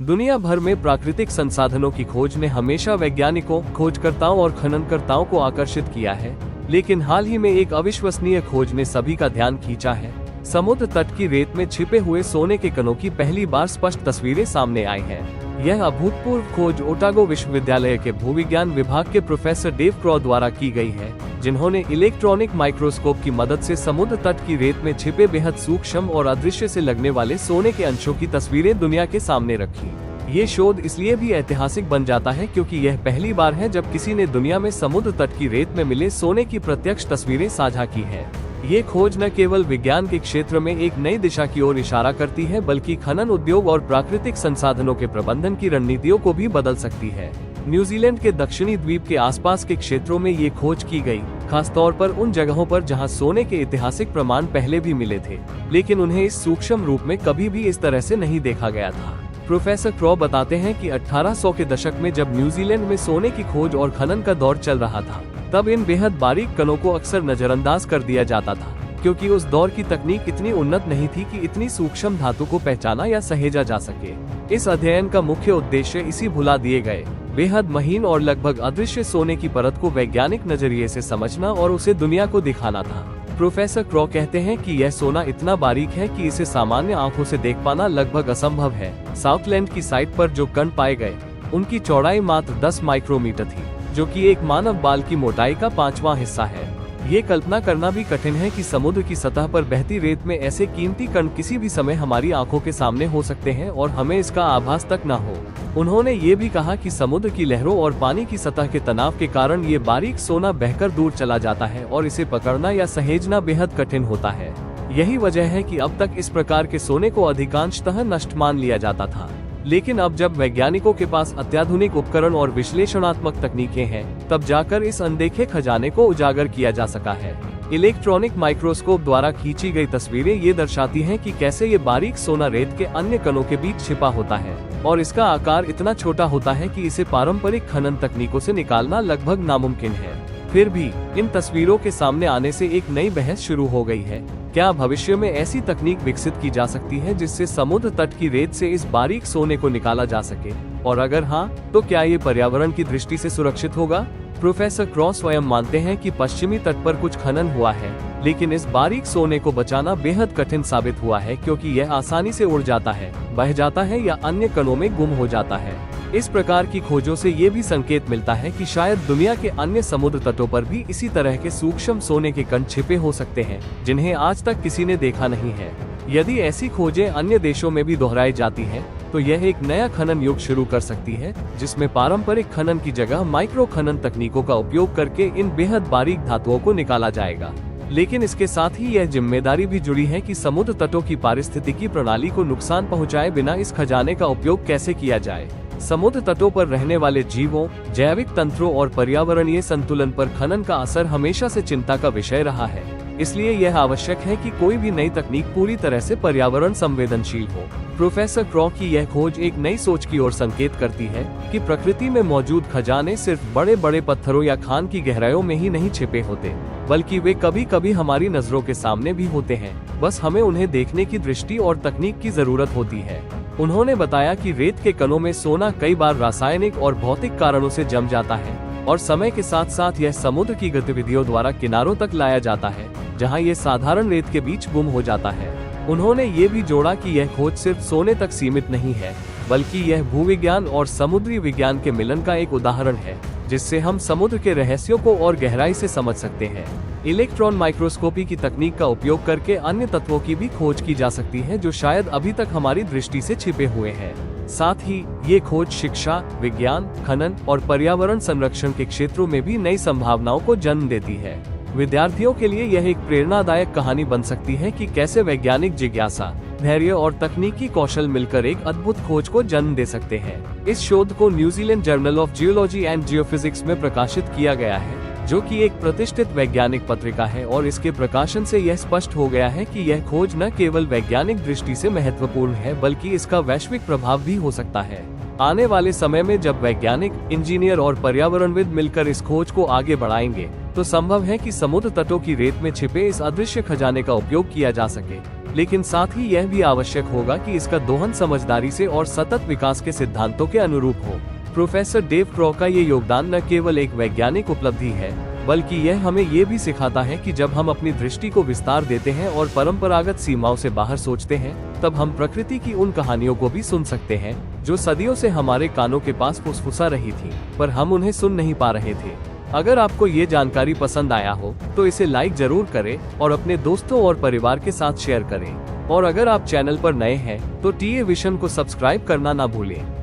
दुनिया भर में प्राकृतिक संसाधनों की खोज ने हमेशा वैज्ञानिकों, खोजकर्ताओं और खननकर्ताओं को आकर्षित किया है, लेकिन हाल ही में एक अविश्वसनीय खोज ने सभी का ध्यान खींचा है। समुद्र तट की रेत में छिपे हुए सोने के कणों की पहली बार स्पष्ट तस्वीरें सामने आई हैं। यह अभूतपूर्व खोज ओटागो विश्वविद्यालय के भूविज्ञान विभाग के प्रोफेसर डेव क्रॉ द्वारा की गई है, जिन्होंने इलेक्ट्रॉनिक माइक्रोस्कोप की मदद से समुद्र तट की रेत में छिपे बेहद सूक्ष्म और अदृश्य से लगने वाले सोने के अंशों की तस्वीरें दुनिया के सामने रखी। ये शोध इसलिए भी ऐतिहासिक बन जाता है क्योंकि यह पहली बार है जब किसी ने दुनिया में समुद्र तट की रेत में मिले सोने की प्रत्यक्ष तस्वीरें साझा की है। ये खोज न केवल विज्ञान के क्षेत्र में एक नई दिशा की ओर इशारा करती है, बल्कि खनन उद्योग और प्राकृतिक संसाधनों के प्रबंधन की रणनीतियों को भी बदल सकती है। न्यूजीलैंड के दक्षिणी द्वीप के आसपास के क्षेत्रों में ये खोज की गई, खासतौर पर उन जगहों पर जहां सोने के ऐतिहासिक प्रमाण पहले भी मिले थे, लेकिन उन्हें इस सूक्ष्म रूप में कभी भी इस तरह से नहीं देखा गया था। प्रोफेसर क्रॉ बताते हैं कि 1800 के दशक में जब न्यूजीलैंड में सोने की खोज और खनन का दौर चल रहा था, तब इन बेहद बारीक कणों को अक्सर नजरअंदाज कर दिया जाता था, क्योंकि उस दौर की तकनीक इतनी उन्नत नहीं थी कि इतनी सूक्ष्म धातु को पहचाना या सहेजा जा सके। इस अध्ययन का मुख्य उद्देश्य इसी भुला दिए गए, बेहद महीन और लगभग अदृश्य सोने की परत को वैज्ञानिक नजरिए से समझना और उसे दुनिया को दिखाना था। प्रोफेसर क्रॉ कहते हैं कि यह सोना इतना बारीक है कि इसे सामान्य आंखों से देख पाना लगभग असंभव है। साउथलैंड की साइट पर जो कण पाए गए, उनकी चौड़ाई मात्र 10 माइक्रोमीटर थी, जो कि एक मानव बाल की मोटाई का 5वां हिस्सा है। ये कल्पना करना भी कठिन है कि समुद्र की सतह पर बहती रेत में ऐसे कीमती कण किसी भी समय हमारी आंखों के सामने हो सकते हैं और हमें इसका आभास तक न हो। उन्होंने ये भी कहा कि समुद्र की लहरों और पानी की सतह के तनाव के कारण ये बारीक सोना बहकर दूर चला जाता है और इसे पकड़ना या सहेजना बेहद कठिन होता है। यही वजह है कि अब तक इस प्रकार के सोने को अधिकांशतः नष्ट मान लिया जाता था, लेकिन अब जब वैज्ञानिकों के पास अत्याधुनिक उपकरण और विश्लेषणात्मक तकनीकें हैं, तब जाकर इस अनदेखे खजाने को उजागर किया जा सका है। इलेक्ट्रॉनिक माइक्रोस्कोप द्वारा खींची गई तस्वीरें ये दर्शाती हैं कि कैसे ये बारीक सोना रेत के अन्य कणों के बीच छिपा होता है और इसका आकार इतना छोटा होता है कि इसे पारंपरिक खनन तकनीकों से निकालना लगभग नामुमकिन है। फिर भी इन तस्वीरों के सामने आने से एक नई बहस शुरू हो गई है। क्या भविष्य में ऐसी तकनीक विकसित की जा सकती है जिससे समुद्र तट की रेत से इस बारीक सोने को निकाला जा सके, और अगर हाँ, तो क्या ये पर्यावरण की दृष्टि से सुरक्षित होगा? प्रोफेसर क्रॉ स्वयं मानते हैं कि पश्चिमी तट पर कुछ खनन हुआ है, लेकिन इस बारीक सोने को बचाना बेहद कठिन साबित हुआ है क्योंकि यह आसानी से उड़ जाता है, बह जाता है या अन्य कणों में गुम हो जाता है। इस प्रकार की खोजों से ये भी संकेत मिलता है कि शायद दुनिया के अन्य समुद्र तटों पर भी इसी तरह के सूक्ष्म सोने के कण छिपे हो सकते हैं, जिन्हें आज तक किसी ने देखा नहीं है। यदि ऐसी खोजें अन्य देशों में भी दोहराई जाती हैं, तो यह एक नया खनन युग शुरू कर सकती है, जिसमें पारंपरिक खनन की जगह माइक्रो खनन तकनीकों का उपयोग करके इन बेहद बारीक धातुओं को निकाला जाएगा। लेकिन इसके साथ ही यह जिम्मेदारी भी जुड़ी है कि समुद्र तटों की पारिस्थितिकी प्रणाली को नुकसान पहुंचाए बिना इस खजाने का उपयोग कैसे किया जाए। समुद्र तटों पर रहने वाले जीवों, जैविक तंत्रों और पर्यावरणीय संतुलन पर खनन का असर हमेशा से चिंता का विषय रहा है। इसलिए यह आवश्यक है कि कोई भी नई तकनीक पूरी तरह से पर्यावरण संवेदनशील हो। प्रोफेसर क्रॉ की यह खोज एक नई सोच की ओर संकेत करती है कि प्रकृति में मौजूद खजाने सिर्फ बड़े बड़े पत्थरों या खान की गहराइयों में ही नहीं छिपे होते, बल्कि वे कभी कभी हमारी नजरों के सामने भी होते हैं। बस हमें उन्हें देखने की दृष्टि और तकनीक की जरूरत होती है। उन्होंने बताया कि रेत के कणों में सोना कई बार रासायनिक और भौतिक कारणों से जम जाता है और समय के साथ साथ यह समुद्र की गतिविधियों द्वारा किनारों तक लाया जाता है, जहां यह साधारण रेत के बीच गुम हो जाता है। उन्होंने ये भी जोड़ा कि यह खोज सिर्फ सोने तक सीमित नहीं है, बल्कि यह भूविज्ञान और समुद्री विज्ञान के मिलन का एक उदाहरण है, जिससे हम समुद्र के रहस्यों को और गहराई से समझ सकते हैं। इलेक्ट्रॉन माइक्रोस्कोपी की तकनीक का उपयोग करके अन्य तत्वों की भी खोज की जा सकती है जो शायद अभी तक हमारी दृष्टि से छिपे हुए हैं। साथ ही ये खोज शिक्षा, विज्ञान, खनन और पर्यावरण संरक्षण के क्षेत्रों में भी नई संभावनाओं को जन्म देती है। विद्यार्थियों के लिए यह एक प्रेरणादायक कहानी बन सकती है कि कैसे वैज्ञानिक जिज्ञासा, धैर्य और तकनीकी कौशल मिलकर एक अद्भुत खोज को जन्म दे सकते हैं। इस शोध को New Zealand journal of geology and geophysics में प्रकाशित किया गया है, जो कि एक प्रतिष्ठित वैज्ञानिक पत्रिका है, और इसके प्रकाशन से यह स्पष्ट हो गया है कि यह खोज न केवल वैज्ञानिक दृष्टि से महत्वपूर्ण है, बल्कि इसका वैश्विक प्रभाव भी हो सकता है। आने वाले समय में जब वैज्ञानिक, इंजीनियर और पर्यावरणविद मिलकर इस खोज को आगे बढ़ाएंगे, तो संभव है कि समुद्र तटों की रेत में छिपे इस अदृश्य खजाने का उपयोग किया जा सके। लेकिन साथ ही यह भी आवश्यक होगा कि इसका दोहन समझदारी से और सतत विकास के सिद्धांतों के अनुरूप हो। प्रोफेसर डेव क्रॉ का ये योगदान न केवल एक वैज्ञानिक उपलब्धि है, बल्कि यह हमें ये भी सिखाता है कि जब हम अपनी दृष्टि को विस्तार देते हैं और परंपरागत सीमाओं से बाहर सोचते हैं, तब हम प्रकृति की उन कहानियों को भी सुन सकते हैं जो सदियों से हमारे कानों के पास फुसफुसा रही थी, पर हम उन्हें सुन नहीं पा रहे थे। अगर आपको ये जानकारी पसंद आया हो तो इसे लाइक जरूर करें और अपने दोस्तों और परिवार के साथ शेयर करें। और अगर आप चैनल पर नए हैं तो टीए विजन को सब्सक्राइब करना ना भूलें।